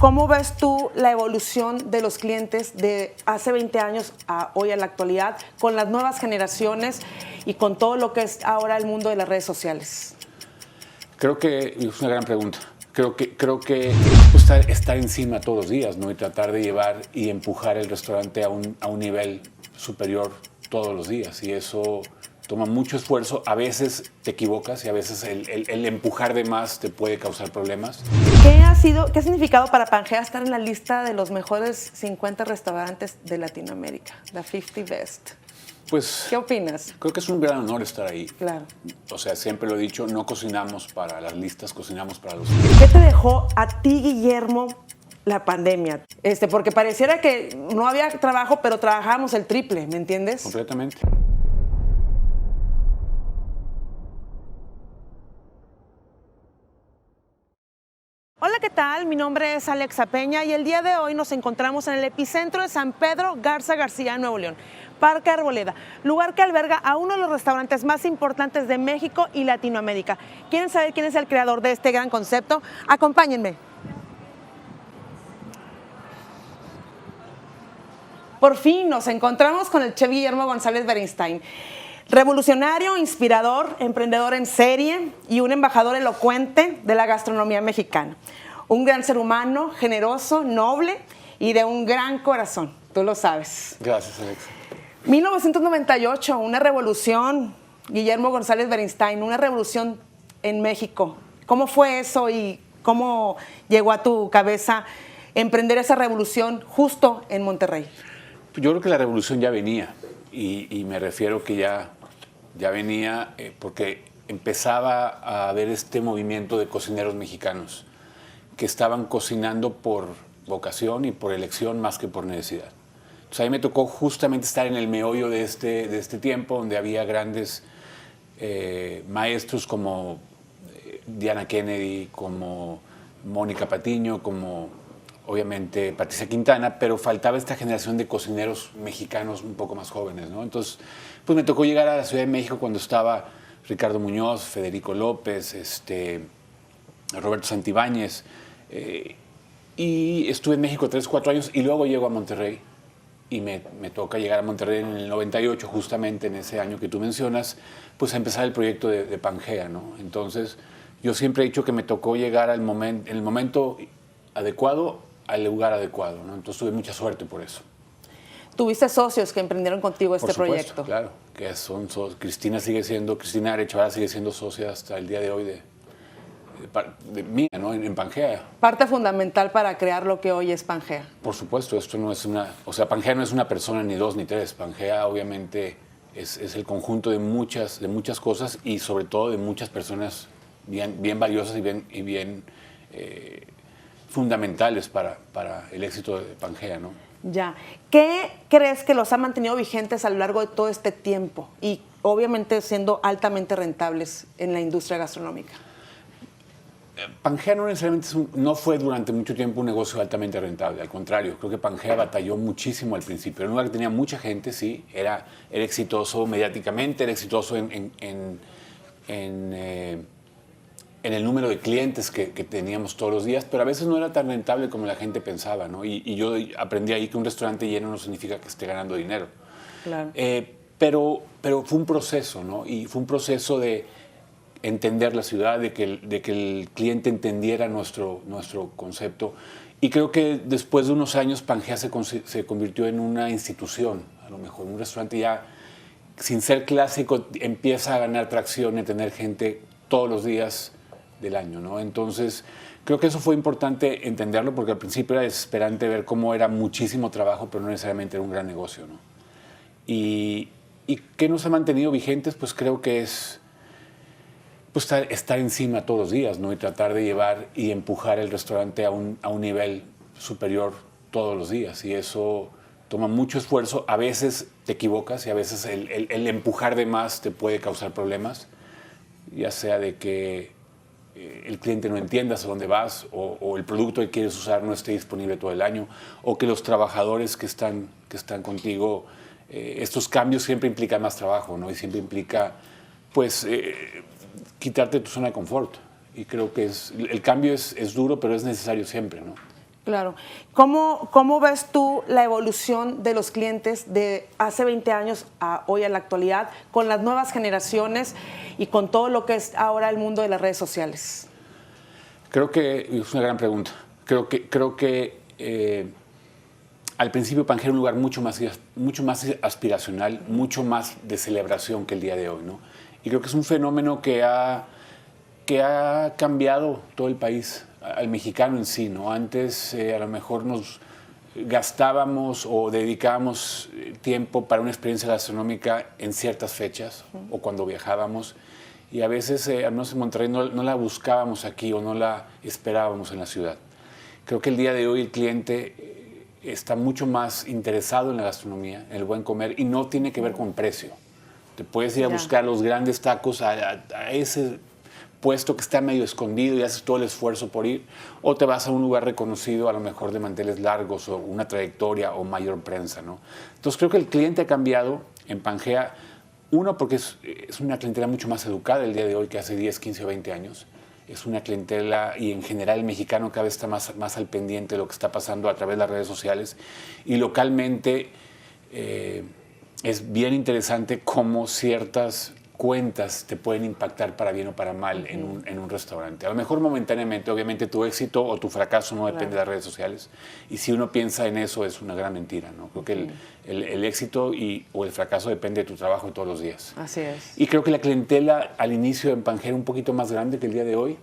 ¿Cómo ves tú la evolución de los clientes de hace 20 años a hoy a la actualidad, con las nuevas generaciones y con todo lo que es ahora el mundo de las redes sociales? Creo que es una gran pregunta. Creo que estar encima todos los días, ¿no? Y tratar de llevar y empujar el restaurante a un nivel superior todos los días. Y eso toma mucho esfuerzo. A veces te equivocas y a veces el empujar de más te puede causar problemas. ¿Qué ha significado para Pangea estar en la lista de los mejores 50 restaurantes de Latinoamérica, la 50 Best? Pues, ¿qué opinas? Creo que es un gran honor estar ahí. Claro. O sea, siempre lo he dicho, no cocinamos para las listas, cocinamos para los... ¿Qué te dejó a ti, Guillermo, la pandemia? Porque pareciera que no había trabajo, pero trabajábamos el triple, ¿me entiendes? Completamente. Hola, ¿qué tal? Mi nombre es Alexa Peña y el día de hoy nos encontramos en el epicentro de San Pedro Garza García, Nuevo León, Parque Arboleda, lugar que alberga a uno de los restaurantes más importantes de México y Latinoamérica. ¿Quieren saber quién es el creador de este gran concepto? Acompáñenme. Por fin nos encontramos con el chef Guillermo González Beristain. Revolucionario, inspirador, emprendedor en serie y un embajador elocuente de la gastronomía mexicana. Un gran ser humano, generoso, noble y de un gran corazón, tú lo sabes. Gracias, Alex. 1998, una revolución, Guillermo González Beristain, una revolución en México. ¿Cómo fue eso y cómo llegó a tu cabeza emprender esa revolución justo en Monterrey? Yo creo que la revolución ya venía y me refiero que ya venía porque empezaba a haber este movimiento de cocineros mexicanos que estaban cocinando por vocación y por elección más que por necesidad. Entonces a mí me tocó justamente estar en el meollo de este tiempo donde había grandes maestros como Diana Kennedy, como Mónica Patiño, como obviamente Patricia Quintana, pero faltaba esta generación de cocineros mexicanos un poco más jóvenes, ¿no? Entonces, pues me tocó llegar a la Ciudad de México cuando estaba Ricardo Muñoz, Federico López, Roberto Santibáñez, y estuve en México 3, 4 años y luego llego a Monterrey y me toca llegar a Monterrey en el 98, justamente en ese año que tú mencionas, pues a empezar el proyecto de Pangea, ¿no? Entonces, yo siempre he dicho que me tocó llegar en el momento adecuado, al lugar adecuado, ¿no? Entonces tuve mucha suerte por eso. ¿Tuviste socios que emprendieron contigo este proyecto? Claro, que Cristina Arechavara sigue siendo socia hasta el día de hoy de mía, ¿no? En Pangea. Parte fundamental para crear lo que hoy es Pangea. Por supuesto, esto no es Pangea no es una persona, ni dos, ni tres. Pangea obviamente es el conjunto de muchas cosas y sobre todo de muchas personas bien valiosas y bien fundamentales para el éxito de Pangea, ¿no? Ya. ¿Qué crees que los ha mantenido vigentes a lo largo de todo este tiempo y obviamente siendo altamente rentables en la industria gastronómica? Pangea no necesariamente no fue durante mucho tiempo un negocio altamente rentable, al contrario, creo que Pangea batalló muchísimo al principio. Era un lugar que tenía mucha gente, sí, era exitoso mediáticamente, era exitoso en el número de clientes que teníamos todos los días, pero a veces no era tan rentable como la gente pensaba, ¿no? Y yo aprendí ahí que un restaurante lleno no significa que esté ganando dinero. Claro. Pero fue un proceso, ¿no? Y fue un proceso de entender la ciudad, de que el cliente entendiera nuestro concepto. Y creo que después de unos años Pangea se convirtió en una institución, a lo mejor. Un restaurante ya, sin ser clásico, empieza a ganar tracción y tener gente todos los días del año, ¿no? Entonces, creo que eso fue importante entenderlo porque al principio era desesperante ver cómo era muchísimo trabajo, pero no necesariamente era un gran negocio, ¿no? Y ¿qué nos ha mantenido vigentes? Pues creo que es estar encima todos los días, ¿no? Y tratar de llevar y empujar el restaurante a un nivel superior todos los días. Y eso toma mucho esfuerzo. A veces te equivocas y a veces el empujar de más te puede causar problemas, ya sea de que el cliente no entienda hacia dónde vas o el producto que quieres usar no esté disponible todo el año o que los trabajadores que están contigo, estos cambios siempre implican más trabajo, ¿no? Y siempre implica, pues, quitarte tu zona de confort. Y creo que el cambio es duro, pero es necesario siempre, ¿no? Claro. ¿Cómo ves tú la evolución de los clientes de hace 20 años a hoy, a la actualidad, con las nuevas generaciones y con todo lo que es ahora el mundo de las redes sociales? Creo que es una gran pregunta. Creo que al principio Pangea era un lugar mucho más aspiracional, mucho más de celebración que el día de hoy, ¿no? Y creo que es un fenómeno que ha cambiado todo el país, al mexicano en sí, ¿no? Antes a lo mejor nos gastábamos o dedicábamos tiempo para una experiencia gastronómica en ciertas fechas o cuando viajábamos, y a veces, al menos en Monterrey, no la buscábamos aquí o no la esperábamos en la ciudad. Creo que el día de hoy el cliente está mucho más interesado en la gastronomía, en el buen comer, y no tiene que ver con precio. Te puedes ir a buscar los grandes tacos a ese puesto que está medio escondido y haces todo el esfuerzo por ir, o te vas a un lugar reconocido, a lo mejor de manteles largos o una trayectoria o mayor prensa, ¿no? Entonces creo que el cliente ha cambiado en Pangea. Uno, porque es una clientela mucho más educada el día de hoy que hace 10, 15 o 20 años. Es una clientela, y en general el mexicano cada vez está más al pendiente de lo que está pasando a través de las redes sociales. Y localmente es bien interesante cómo ciertas cuentas te pueden impactar para bien o para mal en un restaurante. A lo mejor momentáneamente, obviamente tu éxito o tu fracaso no depende de las redes sociales, y si uno piensa en eso es una gran mentira, ¿no? Creo que el éxito o el fracaso depende de tu trabajo de todos los días. Así es. Y creo que la clientela al inicio en Pangea era un poquito más grande que el día de hoy.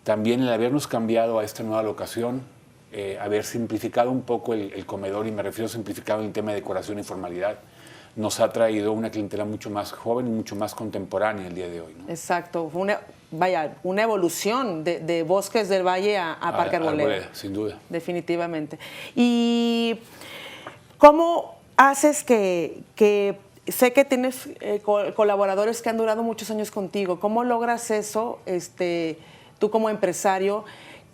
También el habernos cambiado a esta nueva locación, haber simplificado un poco el comedor, y me refiero a simplificado en el tema de decoración y formalidad, nos ha traído una clientela mucho más joven y mucho más contemporánea el día de hoy, ¿no? Exacto, fue una evolución de Bosques del Valle a Parque Arboleda. Sin duda. Definitivamente. ¿Y cómo haces que sé que tienes colaboradores que han durado muchos años contigo? ¿Cómo logras eso, tú como empresario,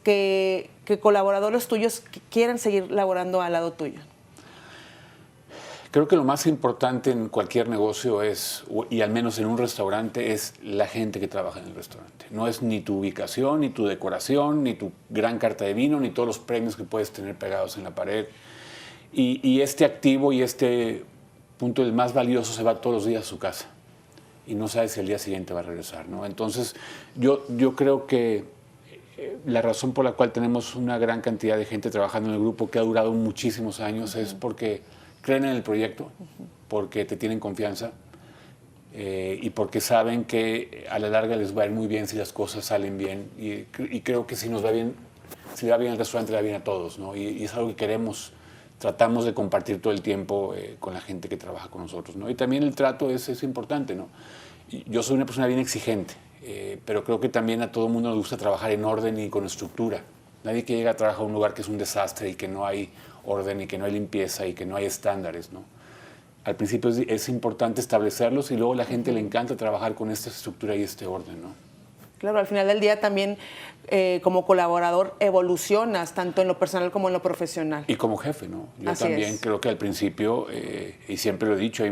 que colaboradores tuyos quieran seguir laborando al lado tuyo? Creo que lo más importante en cualquier negocio es, y al menos en un restaurante, es la gente que trabaja en el restaurante. No es ni tu ubicación, ni tu decoración, ni tu gran carta de vino, ni todos los premios que puedes tener pegados en la pared. Y este activo y este punto, el más valioso, se va todos los días a su casa y no sabe si al día siguiente va a regresar, ¿no? Entonces, yo creo que la razón por la cual tenemos una gran cantidad de gente trabajando en el grupo que ha durado muchísimos años es porque creen en el proyecto, porque te tienen confianza y porque saben que a la larga les va a ir muy bien si las cosas salen bien. Y creo que si nos va bien, si le va bien al restaurante, le va bien a todos, ¿no? Y es algo que queremos, tratamos de compartir todo el tiempo con la gente que trabaja con nosotros, ¿no? Y también el trato es importante, ¿no? Yo soy una persona bien exigente, pero creo que también a todo el mundo nos gusta trabajar en orden y con estructura. Nadie que llega a trabajar a un lugar que es un desastre y que no hay orden y que no hay limpieza y que no hay estándares, ¿no? Al principio es importante establecerlos y luego a la gente le encanta trabajar con esta estructura y este orden, ¿no? Claro, al final del día también como colaborador evolucionas tanto en lo personal como en lo profesional. Y como jefe, ¿no? Yo Así también es. creo que al principio, y siempre lo he dicho,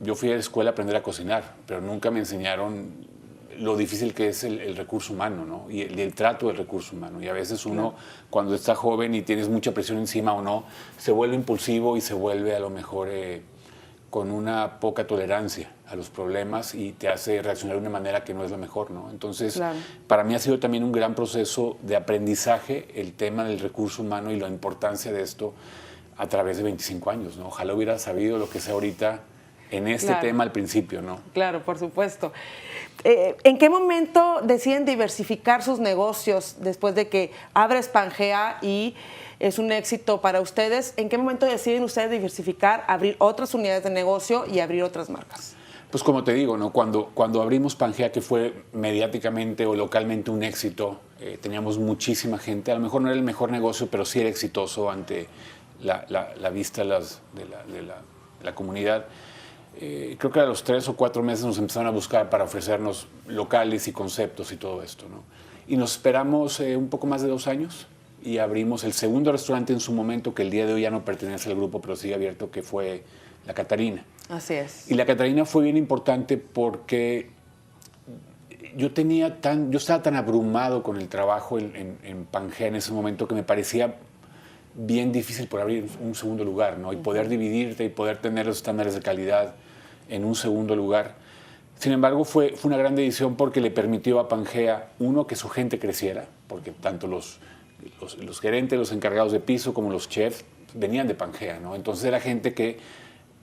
yo fui a la escuela a aprender a cocinar, pero nunca me enseñaron lo difícil que es el recurso humano, ¿no? Y el trato del recurso humano. Y a veces uno, cuando está joven y tienes mucha presión encima o no, se vuelve impulsivo y se vuelve a lo mejor con una poca tolerancia a los problemas y te hace reaccionar de una manera que no es la mejor, ¿no? Entonces, para mí ha sido también un gran proceso de aprendizaje el tema del recurso humano y la importancia de esto a través de 25 años, ¿no? Ojalá hubiera sabido lo que sé ahorita en este tema al principio, ¿no? Claro, por supuesto. ¿En qué momento deciden diversificar sus negocios después de que abres Pangea y es un éxito para ustedes? ¿En qué momento deciden ustedes diversificar, abrir otras unidades de negocio y abrir otras marcas? Pues como te digo, ¿no? Cuando abrimos Pangea, que fue mediáticamente o localmente un éxito, teníamos muchísima gente. A lo mejor no era el mejor negocio, pero sí era exitoso ante la vista de la comunidad. Creo que a los 3 o 4 meses nos empezaron a buscar para ofrecernos locales y conceptos y todo esto, ¿no? Y nos esperamos un poco más de 2 años y abrimos el segundo restaurante en su momento, que el día de hoy ya no pertenece al grupo, pero sigue abierto, que fue La Catarina. Así es. Y La Catarina fue bien importante porque yo estaba tan abrumado con el trabajo en Pangea en ese momento que me parecía bien difícil por abrir un segundo lugar, ¿no? Y poder dividirte y poder tener los estándares de calidad en un segundo lugar. Sin embargo, fue una gran decisión porque le permitió a Pangea, uno, que su gente creciera, porque tanto los gerentes, los encargados de piso como los chefs venían de Pangea, ¿no? Entonces era gente que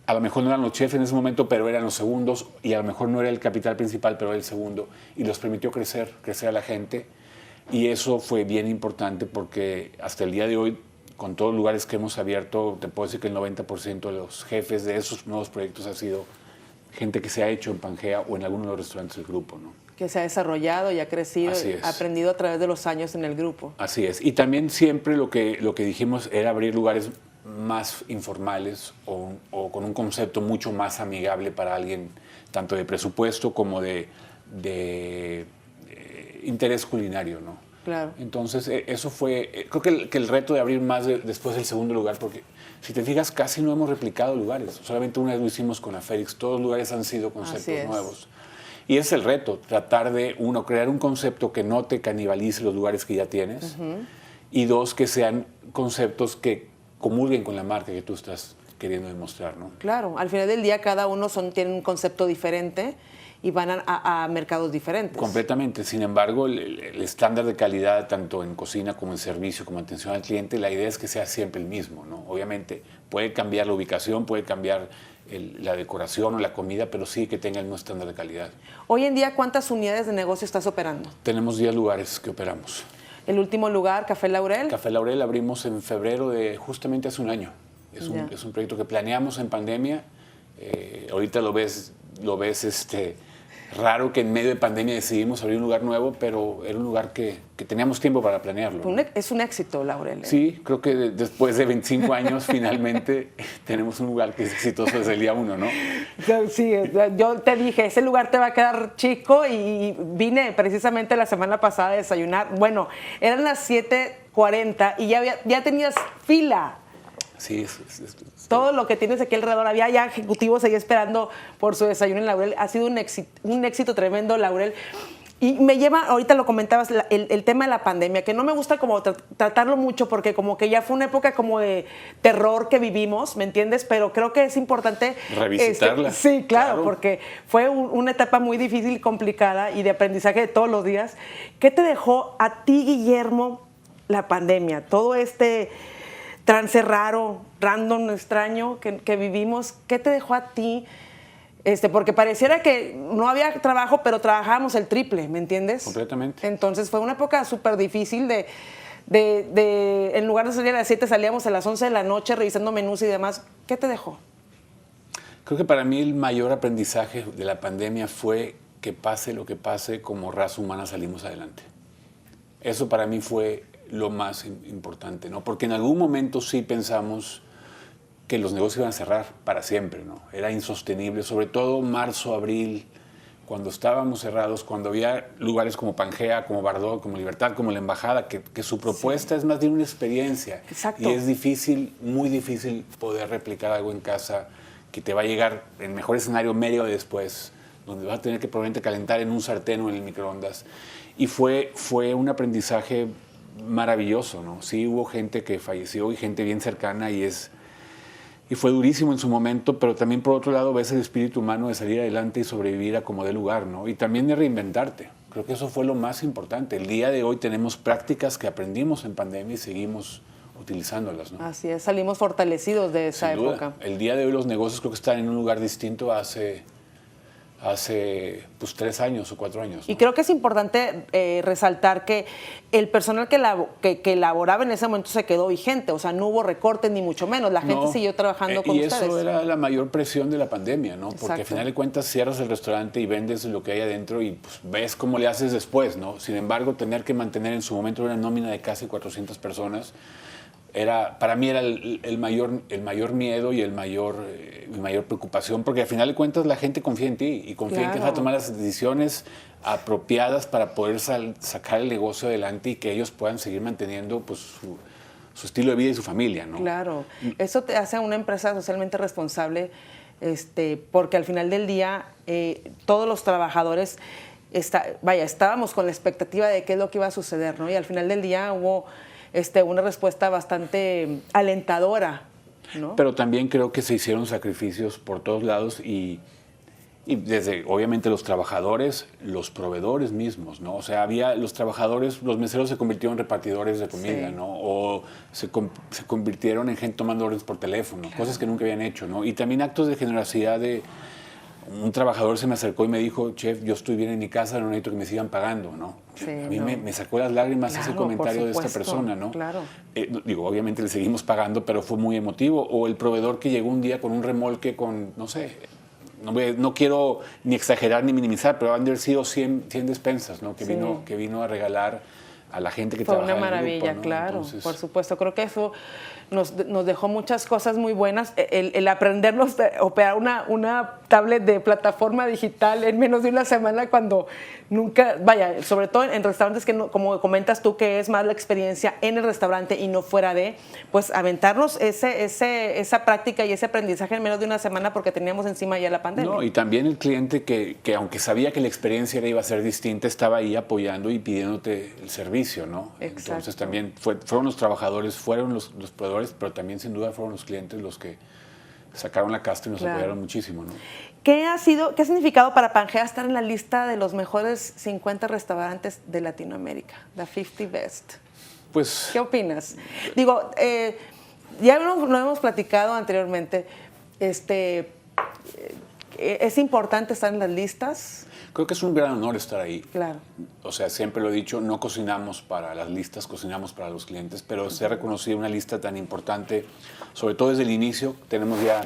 a lo mejor no eran los chefs en ese momento, pero eran los segundos, y a lo mejor no era el capital principal, pero era el segundo, y los permitió crecer a la gente, y eso fue bien importante porque hasta el día de hoy, con todos los lugares que hemos abierto, te puedo decir que el 90% de los jefes de esos nuevos proyectos ha sido gente que se ha hecho en Pangea o en alguno de los restaurantes del grupo, ¿no? Que se ha desarrollado y ha crecido, ha aprendido a través de los años en el grupo. Así es. Y también siempre lo que dijimos era abrir lugares más informales o con un concepto mucho más amigable para alguien, tanto de presupuesto como de interés culinario, ¿no? Claro. Entonces, eso fue, creo que el reto de abrir más después del segundo lugar, porque si te fijas, casi no hemos replicado lugares. Solamente una vez lo hicimos con la Félix. Todos los lugares han sido conceptos nuevos. Y ese es el reto, tratar de, uno, crear un concepto que no te canibalice los lugares que ya tienes, y dos, que sean conceptos que comulguen con la marca que tú estás queriendo demostrar, ¿no? Claro, al final del día cada uno tiene un concepto diferente y van a mercados diferentes. Completamente. Sin embargo, el estándar de calidad, tanto en cocina como en servicio, como atención al cliente, la idea es que sea siempre el mismo, ¿no? Obviamente puede cambiar la ubicación, puede cambiar la decoración o la comida, pero sí que tenga el mismo estándar de calidad. Hoy en día, ¿cuántas unidades de negocio estás operando? Tenemos 10 lugares que operamos. ¿El último lugar, Café Laurel? Café Laurel abrimos en febrero de justamente hace un año. Es un proyecto que planeamos en pandemia. Ahorita lo ves raro que en medio de pandemia decidimos abrir un lugar nuevo, pero era un lugar que teníamos tiempo para planearlo, ¿no? Es un éxito, Laurel. Sí, creo que después de 25 años finalmente tenemos un lugar que es exitoso desde el día 1, ¿no? Sí, yo te dije, ese lugar te va a quedar chico y vine precisamente la semana pasada a desayunar. Bueno, eran las 7:40 y ya tenías fila. Sí, todo lo que tienes aquí alrededor. Había ya ejecutivos ahí esperando por su desayuno en Laurel. Ha sido un éxito tremendo, Laurel. Y me lleva, ahorita lo comentabas, el tema de la pandemia, que no me gusta como tratarlo mucho porque como que ya fue una época como de terror que vivimos, ¿me entiendes? Pero creo que es importante revisitarla. Sí, claro, porque fue una etapa muy difícil y complicada y de aprendizaje de todos los días. ¿Qué te dejó a ti, Guillermo, la pandemia? Todo este trance raro, random, extraño que vivimos, ¿qué te dejó a ti? Porque pareciera que no había trabajo, pero trabajábamos el triple, ¿me entiendes? Completamente. Entonces fue una época súper difícil en lugar de salir a las 7, salíamos a las 11 de la noche revisando menús y demás. ¿Qué te dejó? Creo que para mí el mayor aprendizaje de la pandemia fue que pase lo que pase, como raza humana salimos adelante. Eso para mí fue lo más importante, ¿no? Porque en algún momento sí pensamos que los negocios iban a cerrar para siempre, ¿no? Era insostenible, sobre todo marzo, abril, cuando estábamos cerrados, cuando había lugares como Pangea, como Bardot, como Libertad, como La Embajada, que su propuesta es más bien una experiencia. Exacto. Y es difícil, muy difícil poder replicar algo en casa que te va a llegar, en mejor escenario, media hora después, donde vas a tener que probablemente calentar en un sartén o en el microondas. Y fue un aprendizaje maravilloso, ¿no? Sí hubo gente que falleció y gente bien cercana y fue durísimo en su momento, pero también por otro lado ves el espíritu humano de salir adelante y sobrevivir a como dé lugar, ¿no? Y también de reinventarte. Creo que eso fue lo más importante. El día de hoy tenemos prácticas que aprendimos en pandemia y seguimos utilizándolas, ¿no? Así es, salimos fortalecidos de esa época. El día de hoy los negocios creo que están en un lugar distinto hace pues 3 años o 4 años, ¿no? Y creo que es importante resaltar que el personal que laboraba en ese momento se quedó vigente, o sea, no hubo recortes ni mucho menos, la gente siguió trabajando con ustedes. Y eso era la mayor presión de la pandemia, ¿no? Porque Exacto. al final de cuentas cierras el restaurante y vendes lo que hay adentro y pues, ves cómo le haces después, ¿no? Sin embargo, tener que mantener en su momento una nómina de casi 400 personas, para mí era el mayor miedo y el mayor preocupación, porque al final de cuentas la gente confía en ti y confía en que vas a tomar las decisiones apropiadas para poder sacar el negocio adelante y que ellos puedan seguir manteniendo pues, su estilo de vida y su familia, ¿no? Claro, eso te hace a una empresa socialmente responsable, porque al final del día todos los trabajadores estábamos con la expectativa de qué es lo que iba a suceder, ¿no? Y al final del día hubo una respuesta bastante alentadora, ¿no? Pero también creo que se hicieron sacrificios por todos lados y desde, obviamente, los trabajadores, los proveedores mismos, ¿no? O sea, los trabajadores, los meseros se convirtieron en repartidores de comida, Sí. ¿no? O se convirtieron en gente tomando órdenes por teléfono, Claro. cosas que nunca habían hecho, ¿no? Y también actos de generosidad de... Un trabajador se me acercó y me dijo, chef, yo estoy bien en mi casa, no necesito que me sigan pagando, ¿no? Sí, a mí no. me sacó las lágrimas ese Claro, comentario por de esta supuesto, persona, ¿no? claro. Digo, obviamente le seguimos pagando, pero fue muy emotivo. O el proveedor que llegó un día con un remolque con, no sé, no quiero ni exagerar ni minimizar, pero han de haber sido 100 despensas, ¿no? Que Sí. vino a regalar a la gente que Fue trabaja una en el maravilla, grupo, ¿no? claro, Entonces, por supuesto. Creo que eso nos dejó muchas cosas muy buenas. El aprendernos a operar una tablet de plataforma digital en menos de una semana cuando nunca, vaya, sobre todo en restaurantes que, no, como comentas tú, que es más la experiencia en el restaurante y no fuera de, pues aventarnos esa práctica y ese aprendizaje en menos de una semana porque teníamos encima ya la pandemia. no, y también el cliente que aunque sabía que la experiencia iba a ser distinta, estaba ahí apoyando y pidiéndote el servicio, ¿no? Exacto. Entonces también fueron los trabajadores, fueron los proveedores, pero también sin duda fueron los clientes los que sacaron la casta y nos Claro. apoyaron muchísimo, ¿no? ¿Qué ha significado para Pangea estar en la lista de los mejores 50 restaurantes de Latinoamérica, la 50 Best? Pues ¿Qué opinas? Digo, ya lo hemos platicado anteriormente, ¿es importante estar en las listas? creo que es un gran honor estar ahí. Claro. O sea, siempre lo he dicho, no cocinamos para las listas, cocinamos para los clientes, pero ser reconocido una lista tan importante, sobre todo desde el inicio, tenemos ya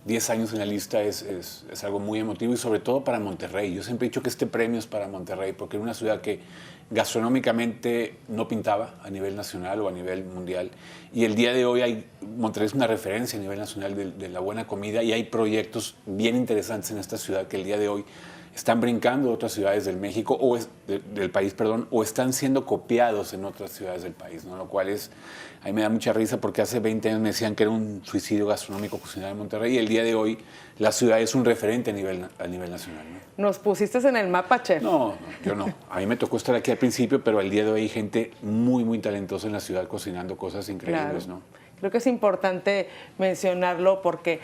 10 años en la lista, es algo muy emotivo y sobre todo para Monterrey. Yo siempre he dicho que este premio es para Monterrey porque era una ciudad que gastronómicamente no pintaba a nivel nacional o a nivel mundial. Y el día de hoy Monterrey es una referencia a nivel nacional de la buena comida y hay proyectos bien interesantes en esta ciudad que el día de hoy están brincando de otras ciudades del México del país, perdón, o están siendo copiados en otras ciudades del país, ¿no? Lo cual a mí me da mucha risa porque hace 20 años me decían que era un suicidio gastronómico cocinar en Monterrey y el día de hoy la ciudad es un referente a nivel nacional, ¿no? ¿Nos pusiste en el mapa, chef? No, yo no. A mí me tocó estar aquí al principio, pero el día de hoy hay gente muy, muy talentosa en la ciudad cocinando cosas increíbles, Claro. ¿no? Creo que es importante mencionarlo porque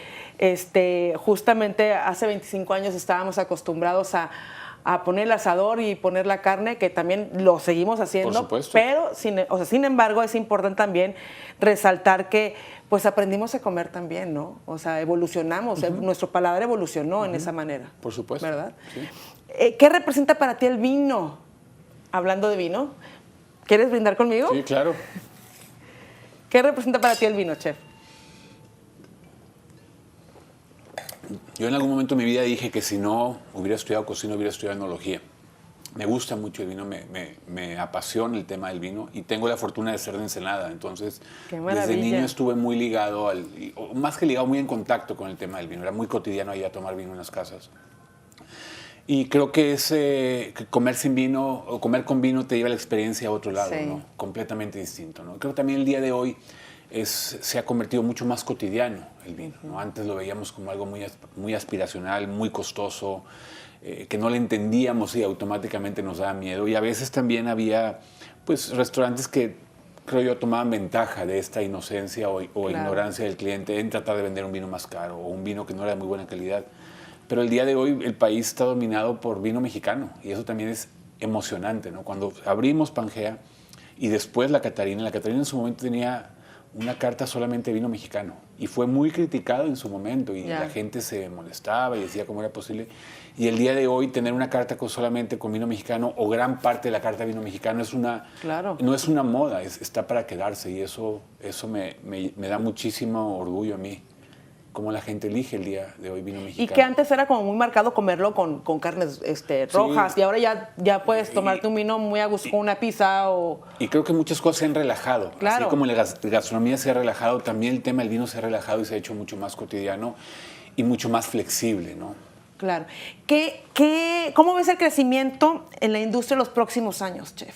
justamente hace 25 años estábamos acostumbrados a poner el asador y poner la carne, que también lo seguimos haciendo. Por supuesto. Pero, sin embargo, es importante también resaltar que pues aprendimos a comer también, ¿no? O sea, evolucionamos, nuestro paladar evolucionó en esa manera. Por supuesto. ¿Verdad? Sí. ¿Qué representa para ti el vino? Hablando de vino, ¿quieres brindar conmigo? Sí, claro. ¿Qué representa para ti el vino, chef? Yo en algún momento de mi vida dije que si no hubiera estudiado cocina, hubiera estudiado enología. Me gusta mucho el vino, me apasiona el tema del vino y tengo la fortuna de ser de Ensenada. Entonces, ¡Qué desde maravilla! niño estuve muy ligado, más que ligado, muy en contacto con el tema del vino. Era muy cotidiano ir a tomar vino en las casas. Y creo que que comer sin vino o comer con vino te lleva la experiencia a otro lado, Sí. ¿no? Completamente distinto, ¿no? Creo que también el día de hoy se ha convertido mucho más cotidiano el vino, ¿no? Antes lo veíamos como algo muy aspiracional, muy costoso, que no le entendíamos y automáticamente nos daba miedo. Y a veces también había pues restaurantes que creo yo tomaban ventaja de esta inocencia o Claro. ignorancia del cliente en tratar de vender un vino más caro o un vino que no era de muy buena calidad. Pero el día de hoy el país está dominado por vino mexicano y eso también es emocionante, ¿no? Cuando abrimos Pangea y después la Catarina en su momento tenía una carta solamente de vino mexicano y fue muy criticado en su momento y Ya. la gente se molestaba y decía cómo era posible. Y el día de hoy tener una carta solamente con vino mexicano o gran parte de la carta de vino mexicano Claro. no es una moda, está para quedarse y eso me da muchísimo orgullo a mí. Cómo la gente elige el día de hoy vino mexicano. Y que antes era como muy marcado comerlo con carnes rojas y ahora ya puedes tomarte un vino muy a gusto con una pizza o... Y creo que muchas cosas se han relajado. Claro. Así como la gastronomía se ha relajado, también el tema del vino se ha relajado y se ha hecho mucho más cotidiano y mucho más flexible, ¿no? Claro. ¿Cómo ves el crecimiento en la industria en los próximos años, chef?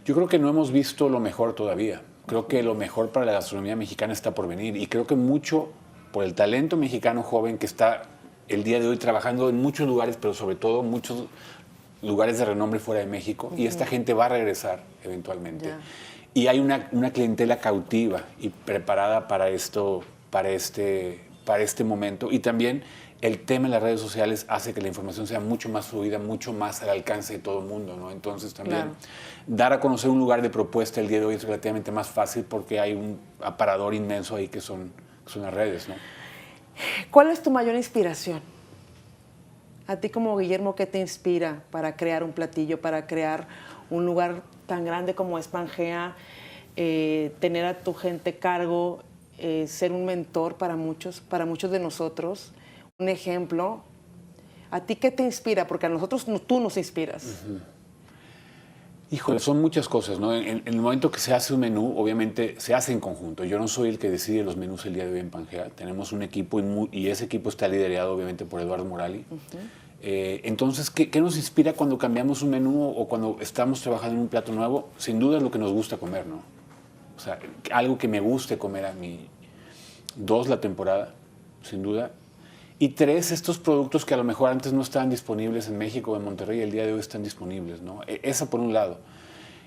Yo creo que no hemos visto lo mejor todavía. Creo que lo mejor para la gastronomía mexicana está por venir y creo que mucho por el talento mexicano joven que está el día de hoy trabajando en muchos lugares, pero sobre todo muchos lugares de renombre fuera de México y esta gente va a regresar eventualmente. Ya. Y hay una clientela cautiva y preparada para esto, para este momento. Y también el tema en las redes sociales hace que la información sea mucho más fluida, mucho más al alcance de todo el mundo, ¿no? Entonces también dar a conocer un lugar de propuesta el día de hoy es relativamente más fácil porque hay un aparador inmenso ahí que son las redes, ¿no? ¿Cuál es tu mayor inspiración? A ti como Guillermo, ¿qué te inspira para crear un platillo, para crear un lugar tan grande como es Pangea, tener a tu gente cargo, ser un mentor para muchos de nosotros, un ejemplo? ¿A ti qué te inspira? Porque a nosotros tú nos inspiras. Híjole, son muchas cosas, ¿no? En el momento que se hace un menú, obviamente se hace en conjunto. Yo no soy el que decide los menús el día de hoy en Pangea. Tenemos un equipo y ese equipo está liderado obviamente por Eduardo Morali. Entonces, ¿qué nos inspira cuando cambiamos un menú o cuando estamos trabajando en un plato nuevo? Sin duda es lo que nos gusta comer, ¿no? O sea, algo que me guste comer a mí. 2, la temporada, sin duda. Y 3, estos productos que a lo mejor antes no estaban disponibles en México o en Monterrey, el día de hoy están disponibles, ¿no? Esa por un lado.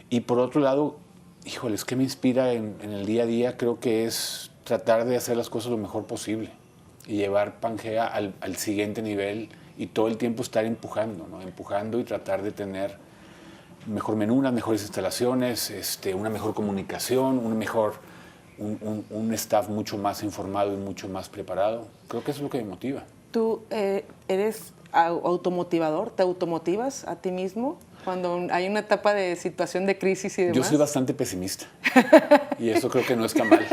Y por otro lado, híjoles, ¿qué me inspira en el día a día? Creo que es tratar de hacer las cosas lo mejor posible y llevar Pangea al siguiente nivel y todo el tiempo estar empujando, ¿no? Empujando y tratar de tener un mejor menú, unas mejores instalaciones, una mejor comunicación, un staff mucho más informado y mucho más preparado. Creo que eso es lo que me motiva. ¿Tú eres automotivador? ¿Te automotivas a ti mismo cuando hay una etapa de situación de crisis y demás? Yo soy bastante pesimista y eso creo que no está mal.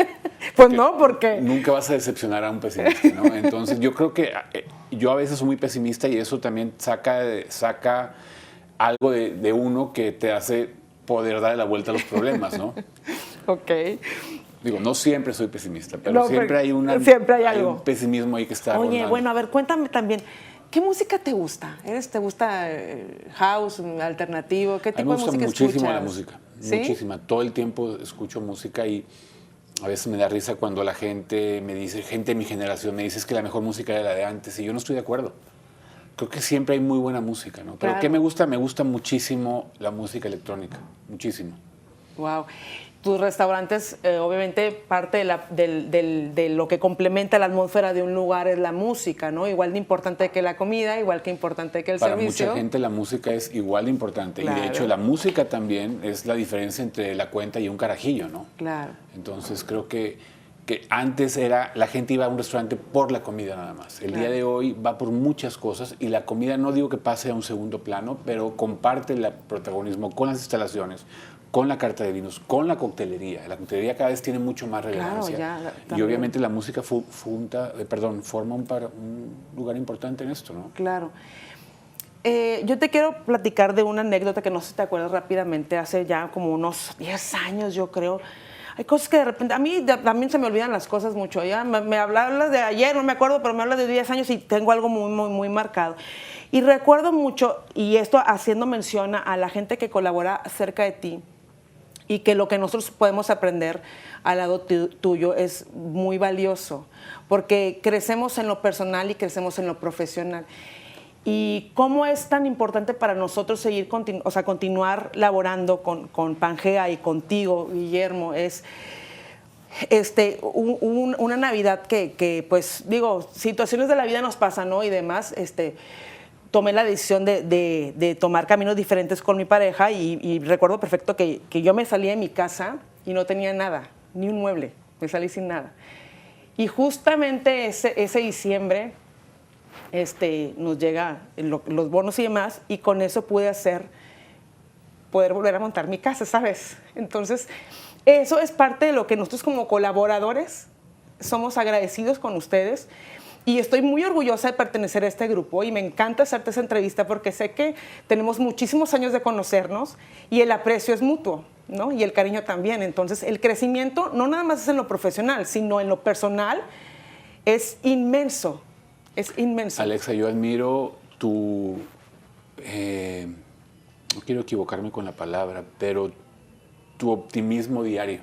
Pues no, porque nunca vas a decepcionar a un pesimista, ¿no? Entonces yo creo que yo a veces soy muy pesimista y eso también saca algo de uno que te hace poder darle la vuelta a los problemas, ¿no? Ok. Digo, no siempre soy pesimista, pero no, siempre hay algo. Hay un pesimismo ahí que está Oye, rondando. bueno, a ver, cuéntame también, ¿qué música te gusta? ¿Te gusta house, alternativo? ¿Qué tipo de música escuchas? Me gusta muchísimo la música, ¿sí? Muchísima. Todo el tiempo escucho música y a veces me da risa cuando la gente me dice, gente de mi generación me dice es que la mejor música era la de antes y yo no estoy de acuerdo. Creo que siempre hay muy buena música, ¿no? Pero claro. ¿qué me gusta? Me gusta muchísimo la música electrónica, muchísimo. Wow. Tus restaurantes, obviamente, parte de lo que complementa la atmósfera de un lugar es la música, ¿no? Igual de importante que la comida, igual que importante que el servicio. Para mucha gente la música es igual de importante. Claro. Y de hecho la música también es la diferencia entre la cuenta y un carajillo, ¿no? Claro. Entonces creo que antes la gente iba a un restaurante por la comida nada más. El día de hoy va por muchas cosas y la comida no digo que pase a un segundo plano, pero comparte el protagonismo con las instalaciones, con la carta de vinos, con la coctelería. La coctelería cada vez tiene mucho más relevancia. Claro, y obviamente la música forma un lugar importante en esto, ¿no? Claro. Yo te quiero platicar de una anécdota que no sé si te acuerdas rápidamente, hace ya como unos 10 años, yo creo. Hay cosas que de repente, a mí también se me olvidan las cosas mucho. Ya me hablas de ayer, no me acuerdo, pero me hablas de 10 años y tengo algo muy, muy, muy marcado. Y recuerdo mucho, y esto haciendo mención a la gente que colabora cerca de ti, y que lo que nosotros podemos aprender al lado tuyo es muy valioso, porque crecemos en lo personal y crecemos en lo profesional. Y cómo es tan importante para nosotros seguir, continuar laborando con Pangea y contigo, Guillermo, es una Navidad que, pues, digo, situaciones de la vida nos pasan, ¿no? Y demás, tomé la decisión de tomar caminos diferentes con mi pareja y recuerdo perfecto que yo me salí de mi casa y no tenía nada, ni un mueble, me salí sin nada. Y justamente ese diciembre nos llega los bonos y demás y con eso poder volver a montar mi casa, ¿sabes? Entonces, eso es parte de lo que nosotros como colaboradores somos agradecidos con ustedes. Y estoy muy orgullosa de pertenecer a este grupo y me encanta hacerte esa entrevista porque sé que tenemos muchísimos años de conocernos y el aprecio es mutuo, ¿no? Y el cariño también. Entonces, el crecimiento no nada más es en lo profesional, sino en lo personal es inmenso. Es inmenso. Alexa, yo admiro no quiero equivocarme con la palabra, pero tu optimismo diario.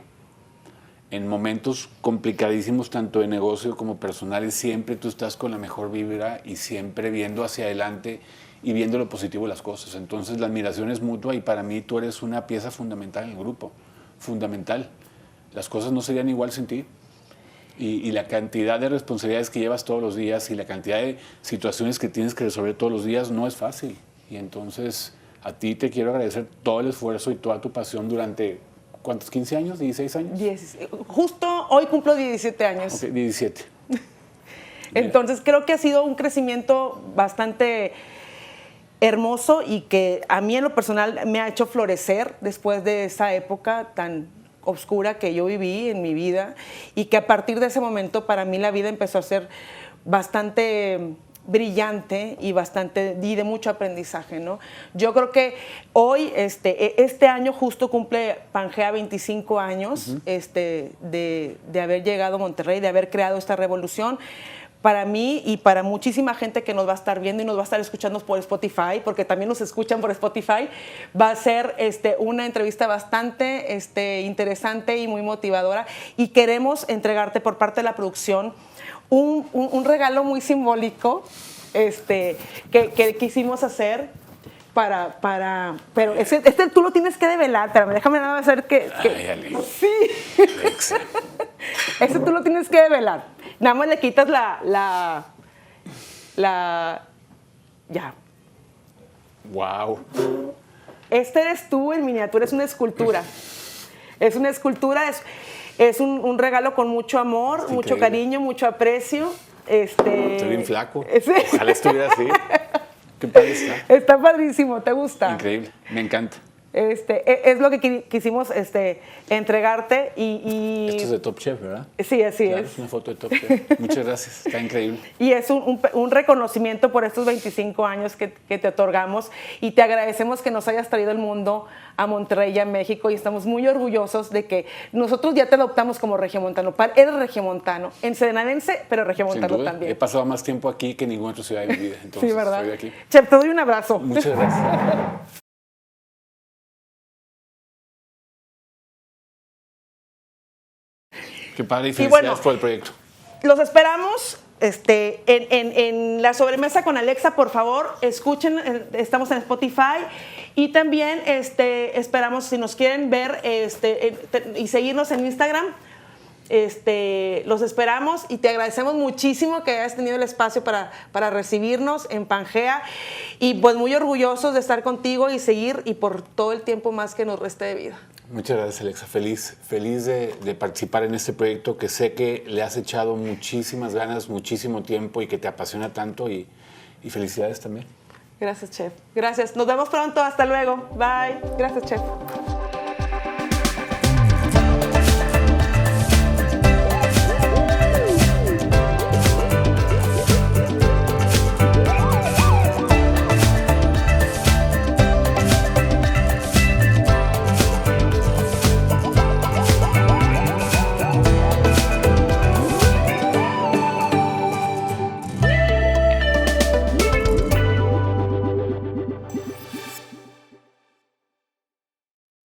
En momentos complicadísimos, tanto de negocio como personales, siempre tú estás con la mejor vibra y siempre viendo hacia adelante y viendo lo positivo de las cosas. Entonces la admiración es mutua y para mí tú eres una pieza fundamental en el grupo, fundamental. Las cosas no serían igual sin ti. Y la cantidad de responsabilidades que llevas todos los días y la cantidad de situaciones que tienes que resolver todos los días no es fácil. Y entonces a ti te quiero agradecer todo el esfuerzo y toda tu pasión durante, ¿cuántos? ¿15 años? ¿16 años? Justo hoy cumplo 17 años. Okay, 17. Entonces creo que ha sido un crecimiento bastante hermoso y que a mí en lo personal me ha hecho florecer después de esa época tan oscura que yo viví en mi vida y que a partir de ese momento para mí la vida empezó a ser bastante brillante y de mucho aprendizaje, ¿no? Yo creo que hoy, este año justo cumple Pangea 25 años de haber llegado a Monterrey, de haber creado esta revolución. Para mí y para muchísima gente que nos va a estar viendo y nos va a estar escuchando por Spotify, porque también nos escuchan por Spotify, va a ser una entrevista bastante interesante y muy motivadora. Y queremos entregarte por parte de la producción un regalo muy simbólico que quisimos hacer pero tú lo tienes que develar. Pero déjame nada más hacer que Ay, sí. Ese tú lo tienes que develar. Nada más le quitas ya. Wow. Este eres tú en miniatura, es una escultura. Es una escultura, es un regalo con mucho amor, Es mucho increíble. Cariño, mucho aprecio. Estoy bien flaco. Sí. Ojalá estuviera así. Qué padre está. Está padrísimo, ¿te gusta? Increíble, me encanta. Es lo que quisimos entregarte Esto es de Top Chef, ¿verdad? Sí, así Claro, es. es una foto de Top Chef. Muchas gracias, está increíble. Y es un reconocimiento por estos 25 años que te otorgamos y te agradecemos que nos hayas traído el mundo a Monterrey y a México y estamos muy orgullosos de que nosotros ya te adoptamos como regiomontano. Eres regiomontano, ensedanense, pero regiomontano Sin duda, también. he pasado más tiempo aquí que en ninguna otra ciudad de mi vida, entonces Sí, ¿verdad? soy de aquí. Chef, te doy un abrazo. Muchas gracias. Qué padre y felicidades bueno, por el proyecto. Los esperamos en la sobremesa con Alexa, por favor, escuchen, estamos en Spotify y también esperamos, si nos quieren ver y seguirnos en Instagram, los esperamos y te agradecemos muchísimo que hayas tenido el espacio para recibirnos en Pangea y pues muy orgullosos de estar contigo y seguir y por todo el tiempo más que nos reste de vida. Muchas gracias, Alexa. Feliz de participar en este proyecto que sé que le has echado muchísimas ganas, muchísimo tiempo y que te apasiona tanto y felicidades también. Gracias, Chef. Gracias. Nos vemos pronto. Hasta luego. Bye. Gracias, Chef.